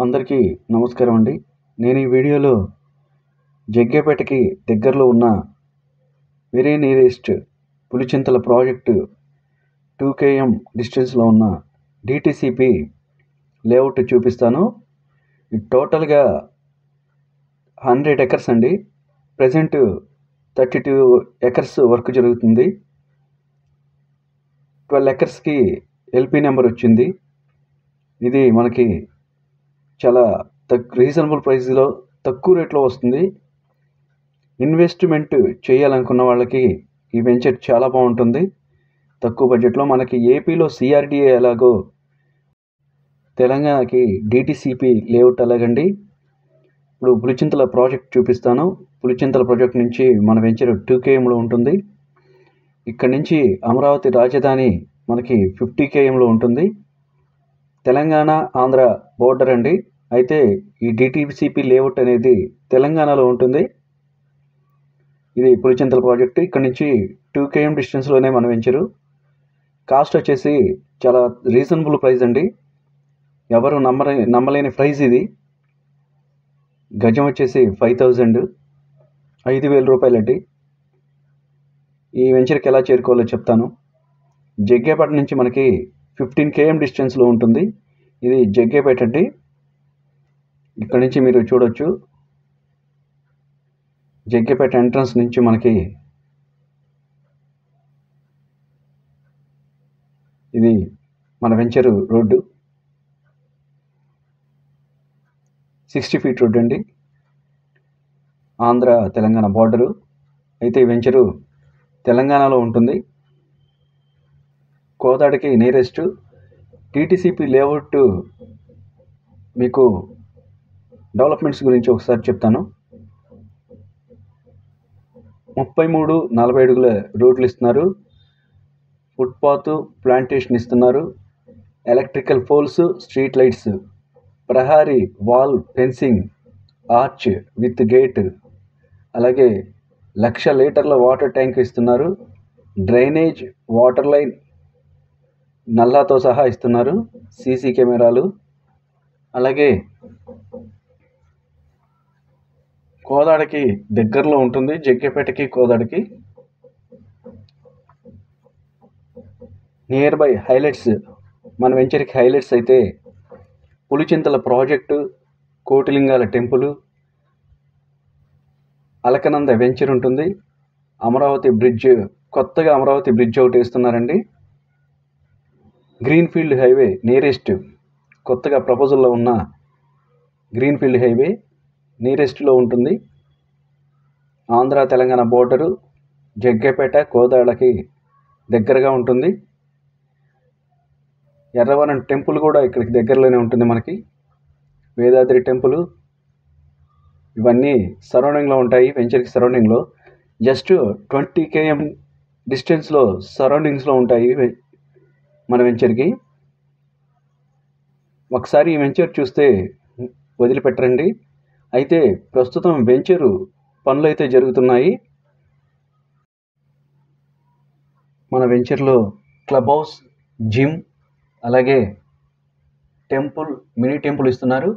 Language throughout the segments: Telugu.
అందరికీ నమస్కారం అండి. నేను ఈ వీడియోలో జగ్గయ్యపేటకి దగ్గరలో ఉన్న very nearest Pulichintala project 2 km డిస్టెన్స్లో ఉన్న DTCP లేఅవుట్ చూపిస్తాను. ఇది టోటల్గా 100 ఎకర్స్ అండి. ప్రజెంట్ 32 ఎకర్స్ వర్క్ జరుగుతుంది. 12 ఎకర్స్కి LP నెంబర్ వచ్చింది. ఇది మనకి చాలా రీజనబుల్ ప్రైస్లో తక్కువ రేట్లో వస్తుంది. ఇన్వెస్ట్మెంట్ చేయాలనుకున్న వాళ్ళకి ఈ వెంచర్ చాలా బాగుంటుంది. తక్కువ బడ్జెట్లో మనకి ఏపీలో CRDA ఎలాగో తెలంగాణకి DTCP లేఅవుట్ అలాగండి. ఇప్పుడు పులిచింతల ప్రాజెక్ట్ చూపిస్తాను. పులిచింతల ప్రాజెక్ట్ నుంచి మన వెంచర్ 2 kmలో ఉంటుంది. ఇక్కడ నుంచి అమరావతి రాజధాని మనకి 50 kmలో ఉంటుంది. తెలంగాణ ఆంధ్ర బోర్డర్ అండి. అయితే ఈ DTCP లేఅవుట్ అనేది తెలంగాణలో ఉంటుంది. ఇది పులిచింతల ప్రాజెక్టు. ఇక్కడ నుంచి 2 km డిస్టెన్స్లోనే మన వెంచరు. కాస్ట్ వచ్చేసి చాలా రీజనబుల్ ప్రైస్ అండి. ఎవరు నమ్మలేని ప్రైస్ ఇది. గజం వచ్చేసి 5,000 రూపాయలండి. ఈ వెంచర్కి ఎలా చేరుకోవాలో చెప్తాను. జగ్గయ్యపేట నుంచి మనకి 15 km డిస్టెన్స్లో ఉంటుంది. ఇది జగ్గయ్యపేట అండి. ఇక్కడ నుంచి మీరు చూడొచ్చు. జగ్గయ్యపేట ఎంట్రన్స్ నుంచి మనకి ఇది మన వెంచరు రోడ్డు. 60 feet రోడ్డు అండి. ఆంధ్ర తెలంగాణ బార్డరు. అయితే ఈ వెంచరు తెలంగాణలో ఉంటుంది. కోదాడికి నియరెస్ట్. DTCP లేఅవుట్ మీకు డెవలప్మెంట్స్ గురించి ఒకసారి చెప్తాను. 33, 40 అడుగుల రోడ్లు ఇస్తున్నారు. ఫుట్పాత్, ప్లాంటేషన్ ఇస్తున్నారు. ఎలక్ట్రికల్ పోల్స్, స్ట్రీట్ లైట్స్, ప్రహారీ wall fencing, arch with gate, అలాగే 1,00,000 లీటర్ల వాటర్ ట్యాంక్ ఇస్తున్నారు. డ్రైనేజ్, వాటర్ లైన్ నల్లాతో సహా ఇస్తున్నారు. సీసీ కెమెరాలు, అలాగే కోదాడకి దగ్గరలో ఉంటుంది. జగ్గయ్యపేటకి కోదాడకి నియర్ బై హైలైట్స్, మన వెంచర్కి హైలైట్స్ అయితే Pulichintala project, Kotilingala temple, Alaknanda venture ఉంటుంది. అమరావతి బ్రిడ్జ్, కొత్తగా అమరావతి బ్రిడ్జ్ ఒకటి వేస్తున్నారండి. గ్రీన్ఫీల్డ్ హైవే నియరెస్ట్, కొత్తగా ప్రపోజల్లో ఉన్న గ్రీన్ఫీల్డ్ హైవే నియరెస్ట్లో ఉంటుంది. ఆంధ్ర తెలంగాణ బోర్డరు జగ్గయ్యపేట కోదాడకి దగ్గరగా ఉంటుంది. ఎర్రవరం టెంపుల్ కూడా ఇక్కడికి దగ్గరలోనే ఉంటుంది. మనకి వేదాద్రి టెంపుల్ ఇవన్నీ సరౌండింగ్లో ఉంటాయి. వెంచర్కి సరౌండింగ్లో జస్ట్ 20 km డిస్టెన్స్లో సరౌండింగ్స్లో ఉంటాయి మన వెంచర్కి. ఒకసారి ఈ వెంచర్ చూస్తే వదిలిపెట్టరండి. అయితే ప్రస్తుతం వెంచరు పనులు అయితే జరుగుతున్నాయి. మన వెంచర్లో క్లబ్ హౌస్, జిమ్, అలాగే టెంపుల్, మినీ టెంపుల్ ఇస్తున్నారు.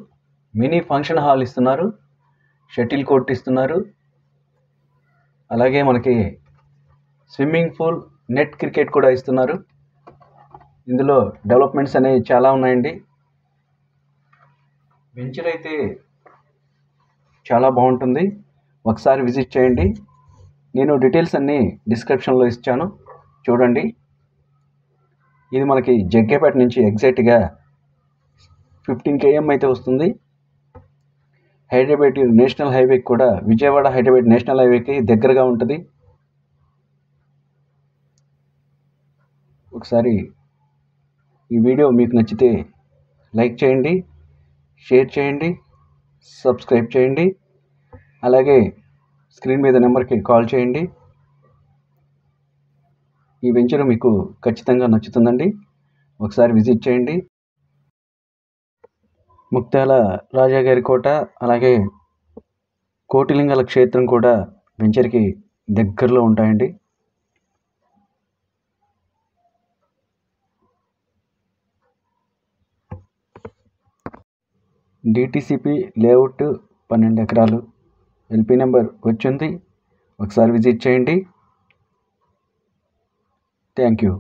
మినీ ఫంక్షన్ హాల్ ఇస్తున్నారు. షటిల్ కోర్ట్ ఇస్తున్నారు. అలాగే మనకి స్విమ్మింగ్ పూల్, నెట్ క్రికెట్ కూడా ఇస్తున్నారు. ఇందులో డెవలప్మెంట్స్ అనేవి చాలా ఉన్నాయండి. వెంచర్ అయితే చాలా బాగుంటుంది. ఒకసారి విజిట్ చేయండి. నేను డీటెయిల్స్ అన్నీ డిస్క్రిప్షన్లో ఇచ్చాను, చూడండి. ఇది మనకి జగ్గయ్యపేట నుంచి ఎగ్జాక్ట్గా 15 km అయితే వస్తుంది. హైదరాబాద్ నేషనల్ హైవేకి కూడా, విజయవాడ హైదరాబాద్ నేషనల్ హైవేకి దగ్గరగా ఉంటుంది. ఒకసారి ఈ వీడియో మీకు నచ్చితే లైక్ చేయండి, షేర్ చేయండి, సబ్స్క్రైబ్ చేయండి. అలాగే స్క్రీన్ మీద నెంబర్కి కాల్ చేయండి. ఈ వెంచర్ మీకు ఖచ్చితంగా నచ్చుతుందండి. ఒకసారి విజిట్ చేయండి. ముక్తాల రాజాగారి కోట, అలాగే కోటిలింగాల క్షేత్రం కూడా వెంచర్కి దగ్గరలో ఉంటాయండి. డిటిసిపి లేఅవుట్ 12 ఎకరాలు. ఎల్పి నెంబర్ వచ్చింది, ఒకసారి విజిట్ చేయండి. Thank you.